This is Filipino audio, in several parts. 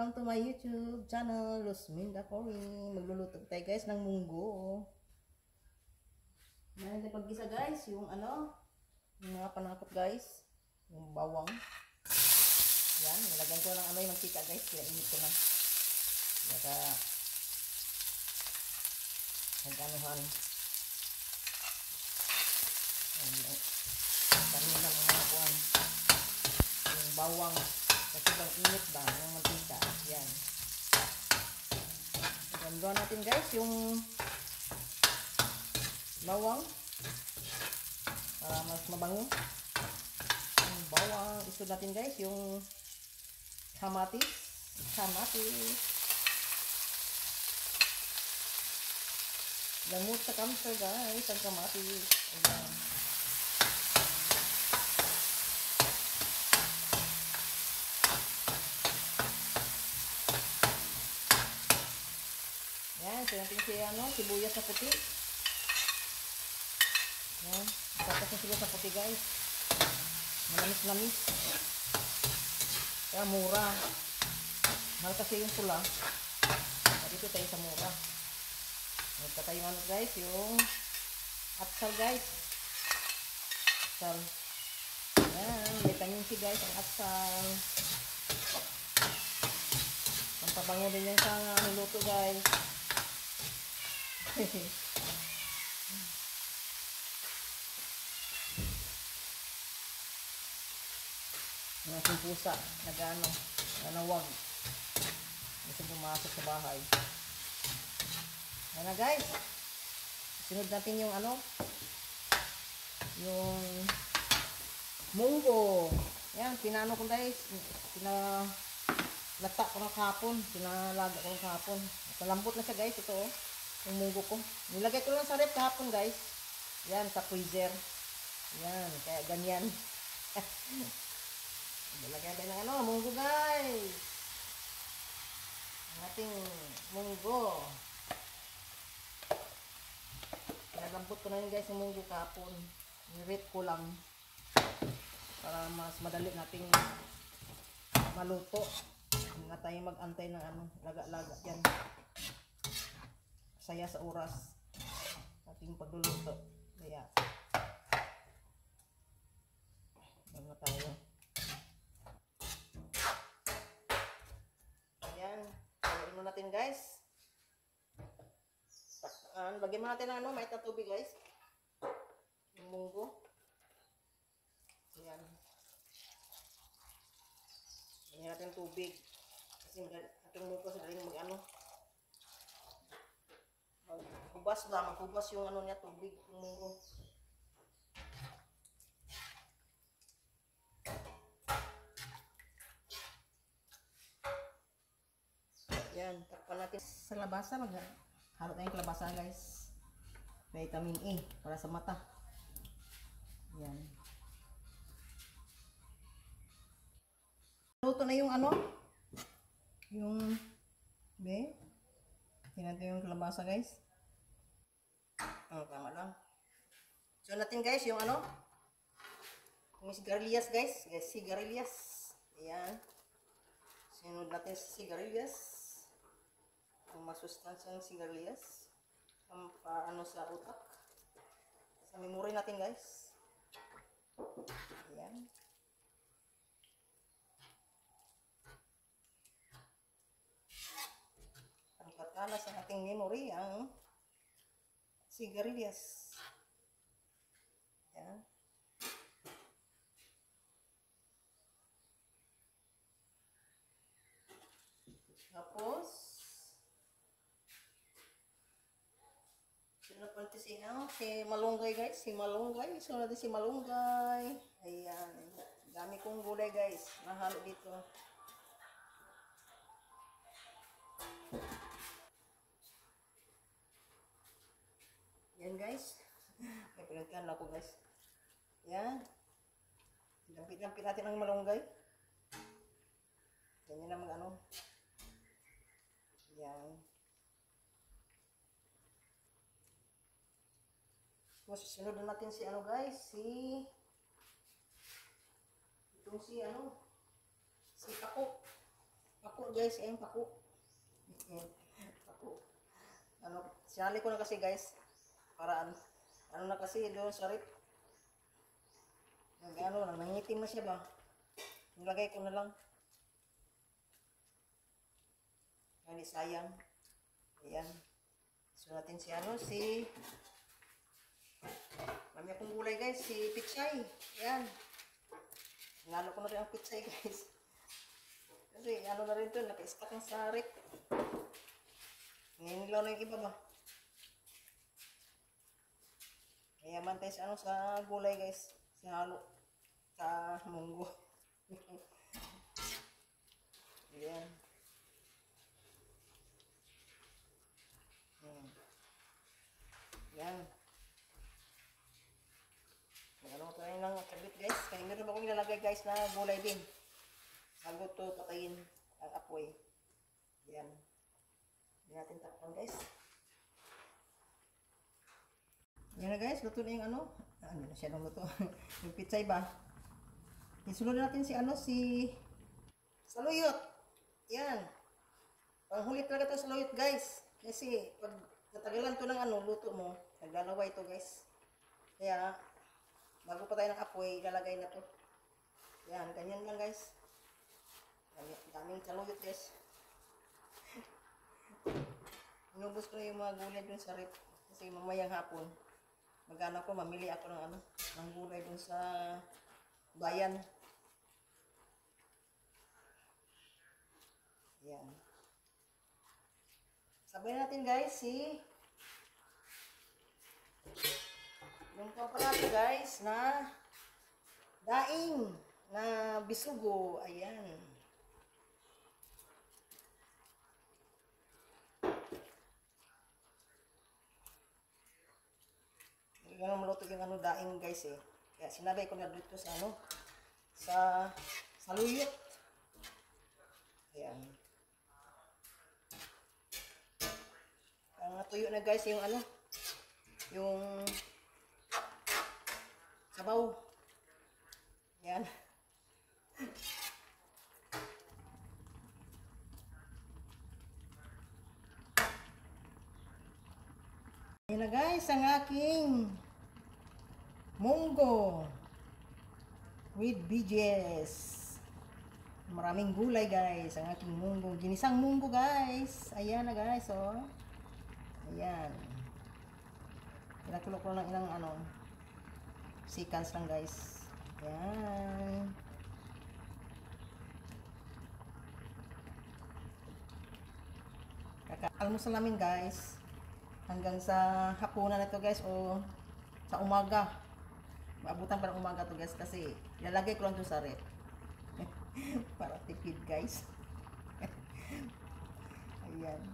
Welcome to my YouTube channel, Luzminda Cory. Magluluto tayo guys ng munggo. Ngayon tayo paggisa guys, yung mga panakot guys, yung bawang. Yan, nilagyan ko ng yung mantika guys, kaya init ko na. Saka, nag-anuhan. Kanina ng mga kuhan. Yung bawang. Kasi bang init ba ng mantika. Yan. Gandoan natin guys yung bawang para mas mabango. Yung bawang. Isod natin guys yung kamatis. Gamot sa cancer guys ang kamatis. Ayan. Yan, so natin sibuyas na puti. Yan, tapos yung sibuyas na puti guys. Manamis-namis. Kaya mura. Mahal kasi yung pula. Dito tayo sa mura. Ito tayo guys, yung atsal guys. Atsal. Yan, vitamin C guys, ang atsal. Pampabango din yan sa luto guys. Yung aking pusa nanawag gusto pumasok sa bahay. Yan na guys, sunod natin yung yung munggo. Yan, pinano ko guys, pinalata ko ng kahapon, pinalaga ko ng kahapon. Malambot na siya guys, ito yung munggo ko. Nilagay ko lang sa rep kahapon guys. Yan, sa freezer. Yan, kaya ganyan. Nilagay tayo ng munggo guys. Ang ating munggo. Nilambot ko na yun guys yung munggo kahapon. Nirep ko lang. Para mas madali nating maluto. Hindi na tayo mag-antay ng laga-laga yan. Saya sa oras ating pagluluto. Kaya na tayo. Ayan, haluin mo natin guys. Lagyan mo natin ng may tubig guys. Yung munggo. Ayan. Lagyan natin tubig. Kasi ating munggo sa daling maghubas ba? Maghubas yung niya, tubig, yung munggo. Yan, takpan natin sa labasa. Halo tayong kalabasa guys. Vitamin E para sa mata. Yan. Luto na yung yung tingnan natin yung kalabasa guys. Tama lang. So natin guys yung yung sigarilyas guys. Sigarilyas. Ayan. Sinunod natin sa sigarilyas. Ang masustansya ng sigarilyas. Ang sa utak. Sa memory natin guys. Ayan. Ang katalas ng ating memory ang sigarilyas. Ayan. Tapos sinapunti si malunggay guys. Si malunggay. So natin si malunggay. Ayan. Dami kong gulay guys. Nahalo dito. Yan guys. May pinagkan ako guys. Yan. Lampit-lampit natin ang malunggay. Ganyan naman Yan. Tapos sunod natin si guys, itong si si Tako. Pako guys, ayan pako. Ayan, pako. Ano, sinali ko na kasi guys. Para ano na kasi doon sa rip. Ano, nangitim na siya ba? Nilagay ko na lang. Hindi sayang. Ayan. So natin si ano, si marami akong gulay guys, si pichay. Ayan. Nalo ko na rin ang pichay guys. Kasi ano na rin ito, naka-stack ng sa rip. Ninilaw na yung iba ba? Kaya man tayo sa ano sa gulay guys. Sinalo sa munggo. Ayan. Yan. Ano tayo ng kabit guys. Kaya meron akong ilalagay guys na gulay din. Bago to patayin ang apoy. Yan. Hindi natin takpan guys. Yan na guys. Luto na yung ano. Ano na siya nung luto. Yung pitsay ba? Isunod natin si ano si saluyot. Yan. Panghuli talaga ito saluyot guys. Kasi pag natagalan to ng ano, luto mo, naglalawa ito guys. Kaya, bago pa tayo ng apoy, ilalagay na to. Yan, ganyan lang guys. Daming saluyot guys. Inubos ko na yung mga gulay dun sa rip. Kasi mamayang hapon, magano ko, mamili ako ng ano, ng gulay dun sa bayan. Yan. Sabay natin guys si yung pampalata guys na daing na bisugo. Ayan. Ganun maluto yung ano daing guys eh. Kaya sinabay ko na dito sa ano sa saluyot. Ayan. Tuyo na guys yung ano yung sabaw. Yan. Yan na guys ang aking munggo with veggies. Maraming gulay guys ang aking munggo, ginisang munggo guys. Ayan na guys oh. Ayan. Pinakulo ko lang ilang ano seconds lang guys. Ayan. Kaka-almusal namin guys. Hanggang sa hapunan na ito guys o sa umaga. Maabutan pa ng umaga to guys kasi lalagay ko lang ito sa rep. Para tipid guys. Ayan.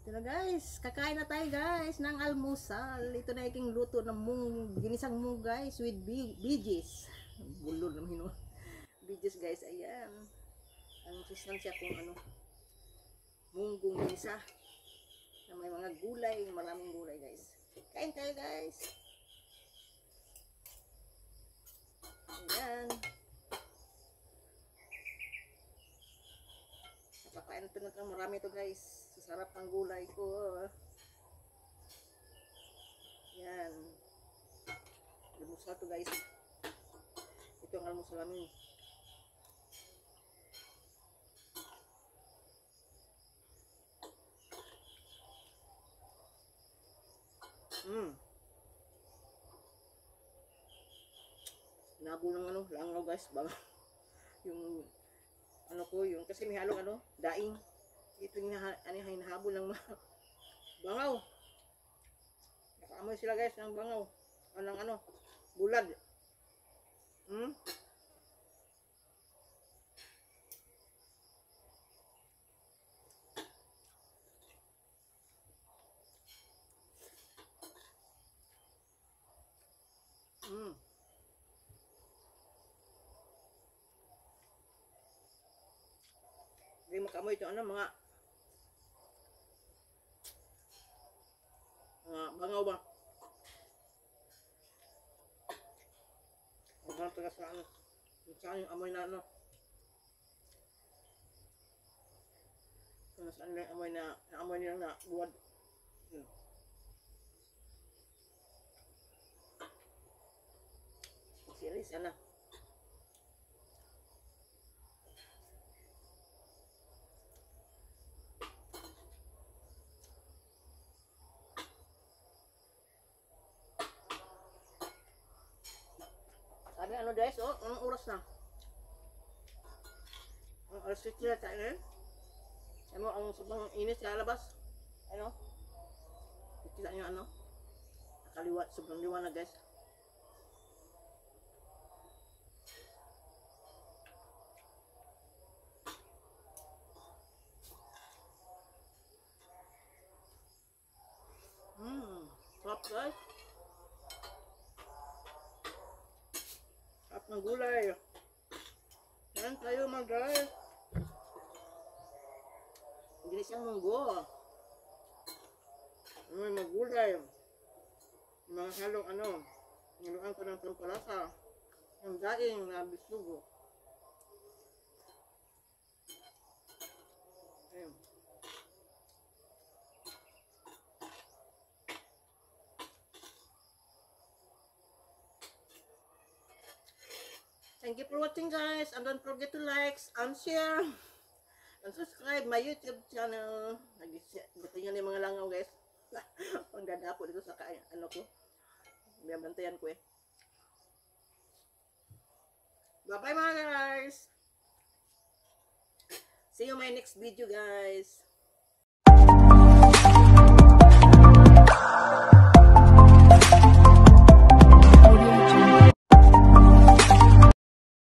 Ito na guys, kakain na tayo guys ng almusal. Ito na yung luto ng ginisang mung guys with veggies. Bulol naman yun. Veggies guys, ayan. Ang sustansya kung ano, munggong ginisa. Na may mga gulay, maraming gulay guys. Kain tayo guys. Ayan. Napakain ito na marami ito guys. Sarap ang gulay ko. Yan. Almusal to guys. Ito ang almusal namin. Nabo ng ano, langaw guys. Baka yung ano ko, yung kasi may halong ano, daing. Ito yung hinahabol ng mga bangaw. Nakaamoy sila guys ng bangaw. O ng ano, bulad. Hindi makaamoy ito ano, mga bangaw ba? Ang mga taga sa ano, saan yung amoy na ano, Ano sa ano yung amoy nilang na buwad. Hmm. Series, yan na. Sabi ano guys, oh, anong oras na? Ang alas 6 na tayo ngayon. Ano, ang sobrang init sa labas. Ano? Kita nyo ano? Nakaliwat, sobrang liwanag guys. Sarap guys. Sarap ng gulay. Yan tayo mga guys. Hindi siyang munggo. May magulay. Mga halong ano. Niluan ko ng pampalasa. Yung daing na bisugo. Ayun. Thank you for watching guys, and don't forget to like and share and subscribe my YouTube channel. Gusto nyo na yung mga langaw guys. Ang ganda po dito sa ano ko. May bantayan ko eh. Bye bye mga guys. See you in my next video guys.